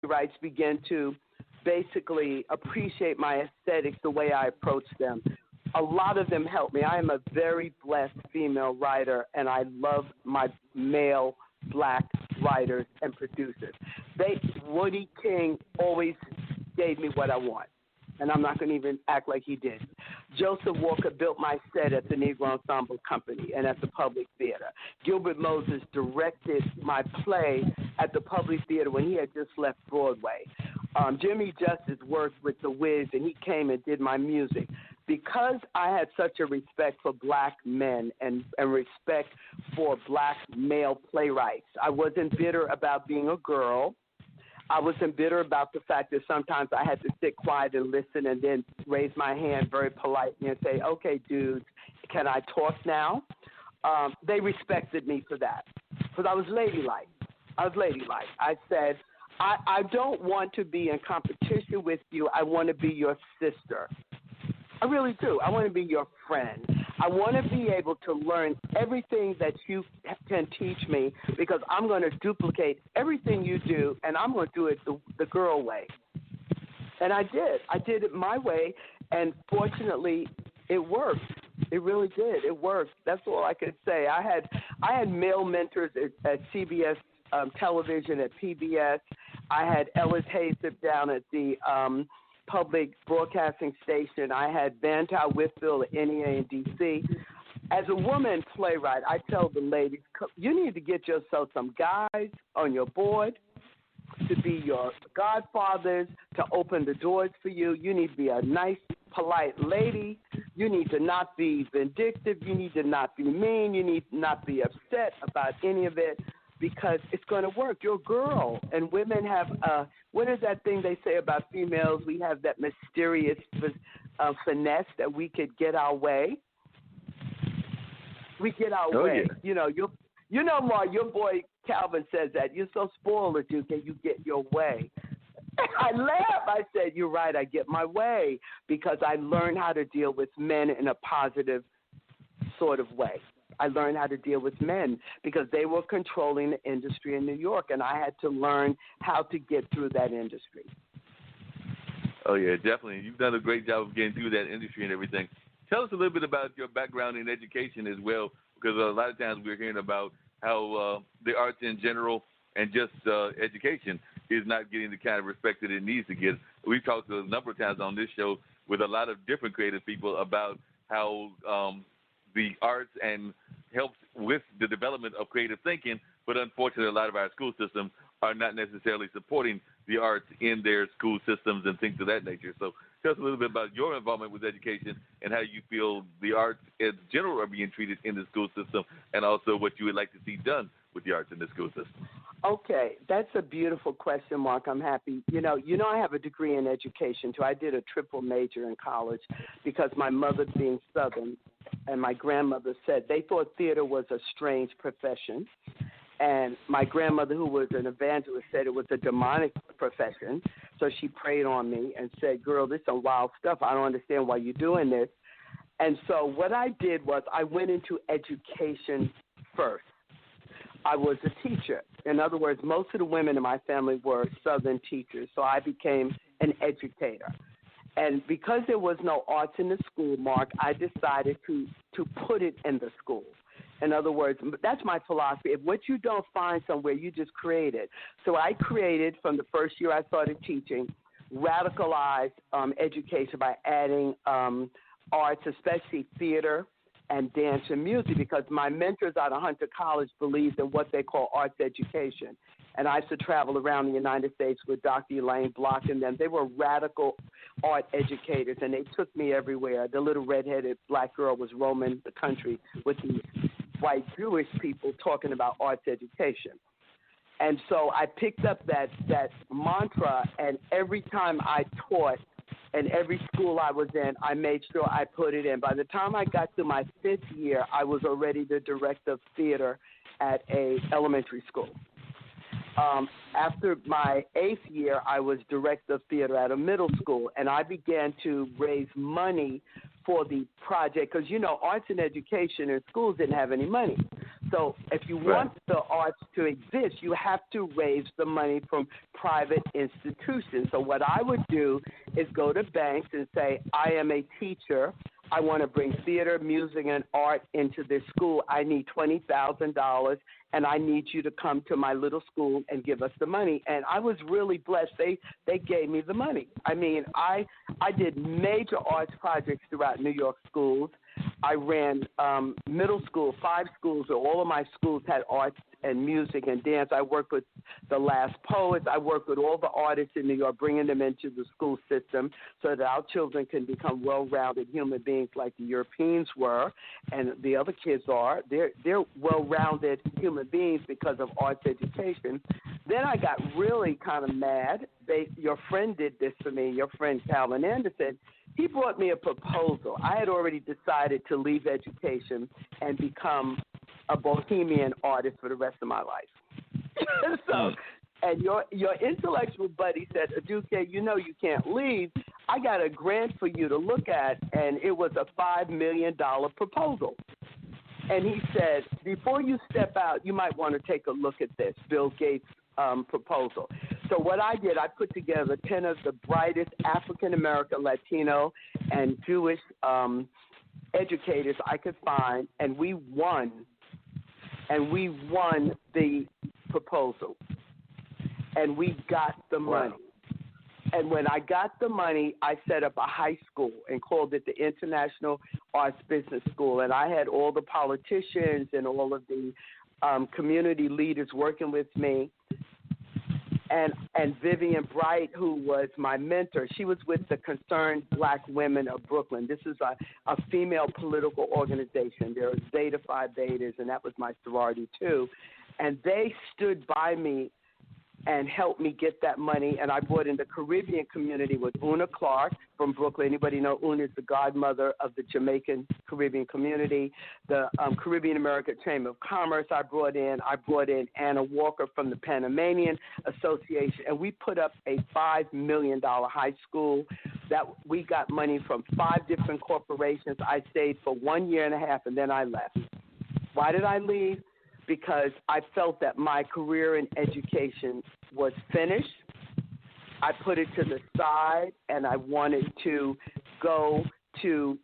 playwrights began to basically appreciate my aesthetics, the way I approach them. A lot of them helped me. I am a very blessed female writer, and I love my male black writers and producers. Woody King always gave me what I want, and I'm not going to even act like he did. Joseph Walker built my set at the Negro Ensemble Company and at the Public Theater. Gilbert Moses directed my play at the Public Theater when he had just left Broadway. Jimmy Justice worked with the Wiz, and he came and did my music. Because I had such a respect for black men and respect for black male playwrights, I wasn't bitter about being a girl. I wasn't bitter about the fact that sometimes I had to sit quiet and listen and then raise my hand very politely and say, okay, dudes, can I talk now? They respected me for that because I was ladylike. I said, I don't want to be in competition with you. I want to be your sister. I really do. I want to be your friend. I want to be able to learn everything that you can teach me because I'm going to duplicate everything you do, and I'm going to do it the girl way. And I did. I did it my way, and fortunately, it worked. It really did. It worked. That's all I could say. I had male mentors at CBS television, at PBS. I had Ellis Hayes down at the public broadcasting station. I had Bantow Whitfield at NEA in D.C. As a woman playwright, I tell the ladies, you need to get yourself some guys on your board to be your godfathers, to open the doors for you. You need to be a nice, polite lady. You need to not be vindictive. You need to not be mean. You need to not be upset about any of it, because it's going to work. You're a girl, and women have what is that thing they say about females? We have that mysterious finesse that we could get our way. We get our way. Yeah. You know, Ma, your boy Calvin says that. You're so spoiled that you get your way. I laugh. I said, you're right, I get my way, because I learned how to deal with men in a positive sort of way. I learned how to deal with men because they were controlling the industry in New York, and I had to learn how to get through that industry. Oh, yeah, definitely. You've done a great job of getting through that industry and everything. Tell us a little bit about your background in education as well, because a lot of times we're hearing about how the arts in general and just education is not getting the kind of respect that it needs to get. We've talked a number of times on this show with a lot of different creative people about how the arts and helps with the development of creative thinking, but unfortunately a lot of our school systems are not necessarily supporting the arts in their school systems and things of that nature. So tell us a little bit about your involvement with education and how you feel the arts in general are being treated in the school system, and also what you would like to see done with the arts in the school system. Okay, that's a beautiful question, Mark. I'm happy. You know, I have a degree in education, too. I did a triple major in college because my mother being Southern and my grandmother said they thought theater was a strange profession. And my grandmother, who was an evangelist, said it was a demonic profession. So she prayed on me and said, girl, this is some wild stuff. I don't understand why you're doing this. And so what I did was I went into education first. I was a teacher. In other words, most of the women in my family were Southern teachers, so I became an educator. And because there was no arts in the school, Mark, I decided to put it in the school. In other words, that's my philosophy. If what you don't find somewhere, you just create it. So I created, from the first year I started teaching, radicalized education by adding arts, especially theater and dance and music, because my mentors out of Hunter College believed in what they call arts education. And I used to travel around the United States with Dr. Elaine Block and them. They were radical art educators, and they took me everywhere. The little redheaded black girl was roaming the country with these white Jewish people talking about arts education. And so I picked up that mantra, and every time I taught, and every school I was in, I made sure I put it in. By the time I got to my 5th year, I was already the director of theater at a elementary school. After my 8th year, I was director of theater at a middle school, and I began to raise money for the project because, arts and education in schools didn't have any money. So if you Right. want the arts to exist, you have to raise the money from private institutions. So what I would do is go to banks and say, I am a teacher. I want to bring theater, music, and art into this school. I need $20,000, and I need you to come to my little school and give us the money. And I was really blessed. They gave me the money. I mean, I did major arts projects throughout New York schools. I ran middle school, 5 schools, where all of my schools had arts and music and dance. I worked with the Last Poets. I worked with all the artists in New York, bringing them into the school system so that our children can become well-rounded human beings like the Europeans were and the other kids are. They're well-rounded human beings because of arts education. Then I got really kind of mad. Your friend did this for me, your friend Calvin Anderson. He brought me a proposal. I had already decided to leave education and become a bohemian artist for the rest of my life. So, and your intellectual buddy said, Aduke, you know you can't leave. I got a grant for you to look at, and it was a $5 million proposal. And he said, before you step out, you might want to take a look at this, Bill Gates' proposal. So what I did, I put together 10 of the brightest African-American, Latino, and Jewish educators I could find, and we won. And we won the proposal. And we got the money. And when I got the money, I set up a high school and called it the International Arts Business School. And I had all the politicians and all of the community leaders working with me. And Vivian Bright, who was my mentor, she was with the Concerned Black Women of Brooklyn. This is a female political organization. There are Zeta Phi Betas, and that was my sorority too. And they stood by me and helped me get that money. And I brought in the Caribbean community with Una Clark from Brooklyn. Anybody know Una is the godmother of the Jamaican Caribbean community. The Caribbean American Chamber of Commerce I brought in. I brought in Anna Walker from the Panamanian Association. And we put up a $5 million high school that we got money from 5 different corporations. I stayed for 1.5 years, and then I left. Why did I leave? Because I felt that my career in education was finished. I put it to the side, and I wanted to go to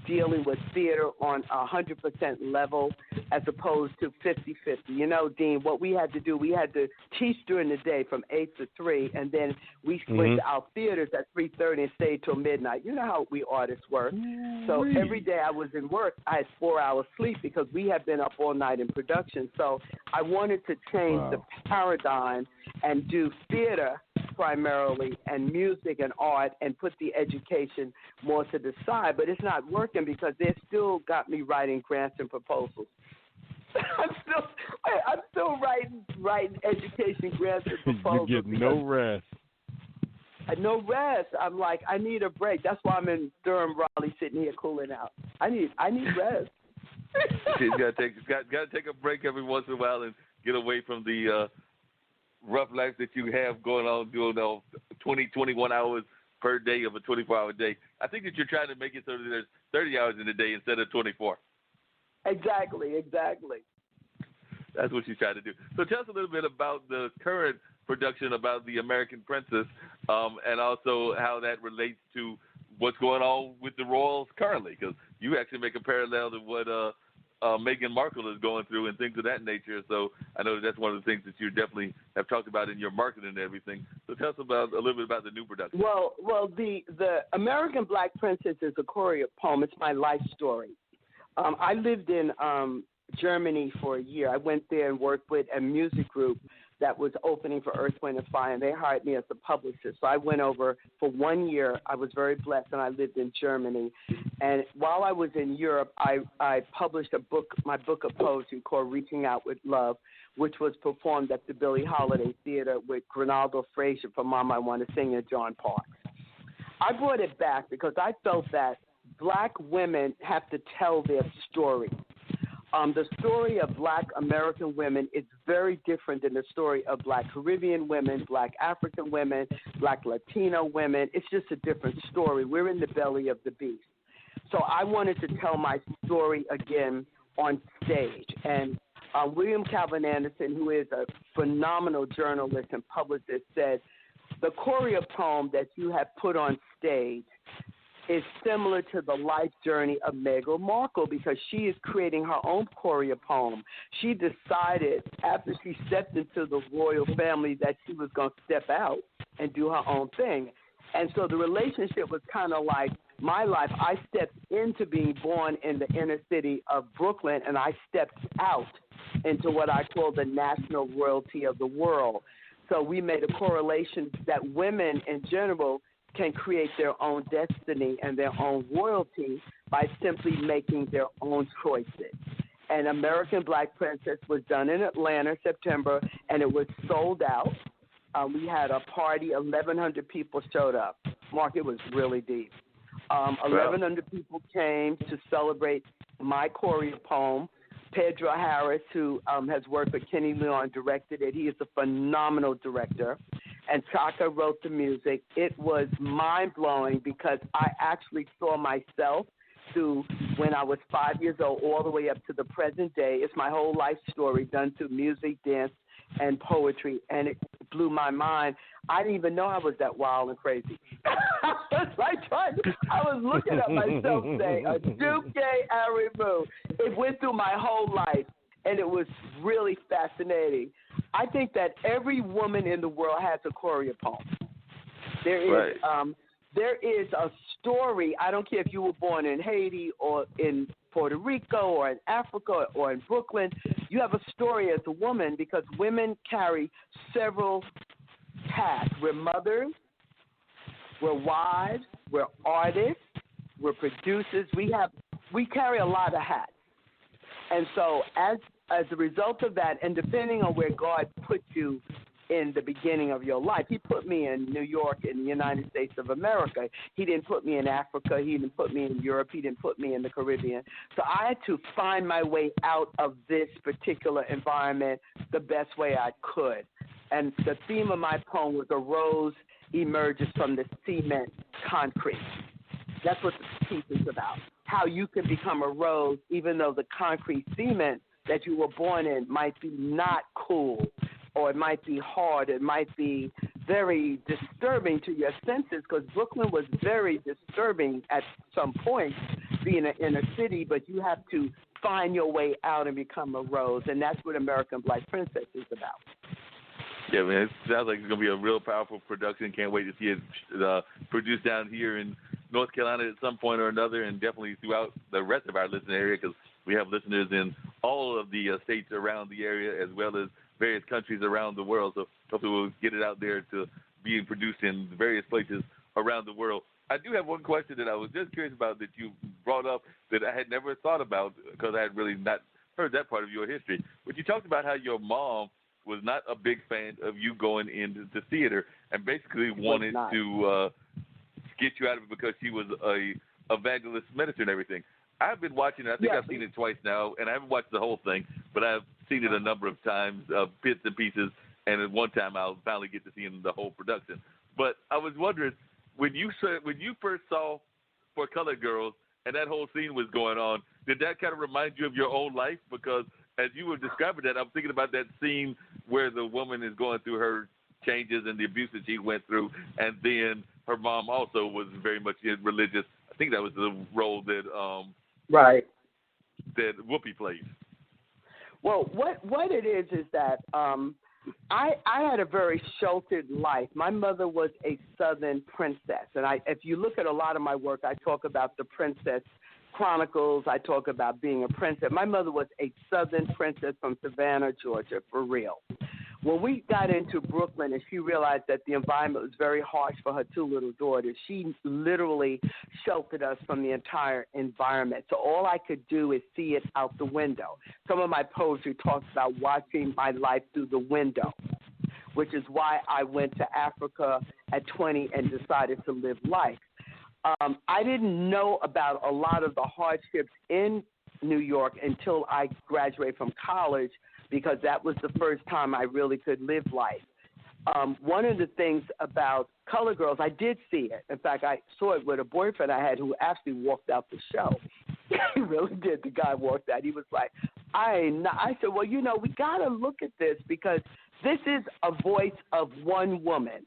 dealing with theater on 100% level as opposed to 50-50. You know, Dean, what we had to do, we had to teach during the day from 8 to 3, and then we went to our theaters at 3:30 and stayed till midnight. You know how we artists work. So every day I was in work, I had 4 hours sleep because we had been up all night in production. So I wanted to change the paradigm and do theater primarily and music and art and put the education more to the side, but it's not working because they still got me writing grants and proposals. I'm still writing education grants and proposals. You get no rest. No rest. I'm like, I need a break. That's why I'm in Durham, Raleigh, sitting here cooling out. I need rest. You got to take a break every once in a while and get away from the rough life that you have going on, doing 20, 21 hours per day of a 24-hour day. I think that you're trying to make it so that there's 30 hours in a day instead of 24. Exactly. That's what you're trying to do. So tell us a little bit about the current production about the American Princess, and also how that relates to what's going on with the royals currently, because you actually make a parallel to what Meghan Markle is going through and things of that nature. So I know that's one of the things that you definitely have talked about in your marketing and everything. So tell us a little bit about the new production. Well, the American Black Princess is a courier poem. It's my life story. I lived in Germany for a year. I went there and worked with a music group that was opening for Earth, Wind, and Fire, and they hired me as a publicist. So I went over for 1 year. I was very blessed, and I lived in Germany. And while I was in Europe, I published my book of poetry called Reaching Out with Love, which was performed at the Billie Holiday Theater with Grinaldo Frazier from Mama I Want to Sing and John Parks. I brought it back because I felt that black women have to tell their story. The story of black American women is very different than the story of black Caribbean women, black African women, black Latino women. It's just a different story. We're in the belly of the beast. So I wanted to tell my story again on stage. And William Calvin Anderson, who is a phenomenal journalist and publicist, said, the choreo poem that you have put on stage is similar to the life journey of Meghan Markle because she is creating her own choreo poem. She decided after she stepped into the royal family that she was going to step out and do her own thing. And so the relationship was kind of like my life. I stepped into being born in the inner city of Brooklyn, and I stepped out into what I call the national royalty of the world. So we made a correlation that women in general can create their own destiny and their own royalty by simply making their own choices. And American Black Princess was done in Atlanta, September, and it was sold out. We had a party, 1,100 people showed up. Mark, it was really deep. 1,100 people came to celebrate my choreo poem. Pedro Harris, who has worked with Kenny Leon, directed it. He is a phenomenal director. And Chaka wrote the music. It was mind-blowing because I actually saw myself through when I was 5 years old all the way up to the present day. It's my whole life story done through music, dance, and poetry, and it blew my mind. I didn't even know I was that wild and crazy. I was looking at myself saying, a Duke Arimu. It went through my whole life, and it was really fascinating. I think that every woman in the world has a choreo poem. There is a story. I don't care if you were born in Haiti or in Puerto Rico or in Africa or in Brooklyn. You have a story as a woman because women carry several hats. We're mothers, we're wives, we're artists, we're producers. We carry a lot of hats. And so as a result of that, and depending on where God put you in the beginning of your life, he put me in New York in the United States of America. He didn't put me in Africa. He didn't put me in Europe. He didn't put me in the Caribbean. So I had to find my way out of this particular environment the best way I could. And the theme of my poem was a rose emerges from the cement concrete. That's what the piece is about, how you can become a rose even though the concrete cement that you were born in might be not cool, or it might be hard, it might be very disturbing to your senses, because Brooklyn was very disturbing at some point, being an inner city, but you have to find your way out and become a rose, and that's what American Black Princess is about. Yeah, man, it sounds like it's going to be a real powerful production. Can't wait to see it produced down here in North Carolina at some point or another, and definitely throughout the rest of our listening area, because we have listeners in all of the states around the area as well as various countries around the world. So hopefully we'll get it out there to being produced in various places around the world. I do have one question that I was just curious about that you brought up that I had never thought about because I had really not heard that part of your history. But you talked about how your mom was not a big fan of you going into the theater and basically wanted to get you out of it because she was a evangelist minister and everything. I've been watching it. I think I've seen it twice now, and I haven't watched the whole thing, but I've seen it a number of times, bits and pieces, and at one time I'll finally get to see the whole production. But I was wondering, when you first saw For Colored Girls and that whole scene was going on, did that kind of remind you of your own life? Because as you were describing that, I'm thinking about that scene where the woman is going through her changes and the abuse that she went through, and then her mom also was very much religious. I think that was the role that that Whoopi plays. Well, what it is that I had a very sheltered life. My mother was a Southern princess, and if you look at a lot of my work, I talk about the Princess Chronicles. I talk about being a princess. My mother was a Southern princess from Savannah, Georgia, for real. When we got into Brooklyn and she realized that the environment was very harsh for her two little daughters, she literally sheltered us from the entire environment. So all I could do is see it out the window. Some of my poetry talks about watching my life through the window, which is why I went to Africa at 20 and decided to live life. I didn't know about a lot of the hardships in New York until I graduated from college, because that was the first time I really could live life. One of the things about Colored Girls, I did see it. In fact, I saw it with a boyfriend I had who actually walked out the show. He really did. The guy walked out. He was like, I said, well, we got to look at this because this is a voice of one woman.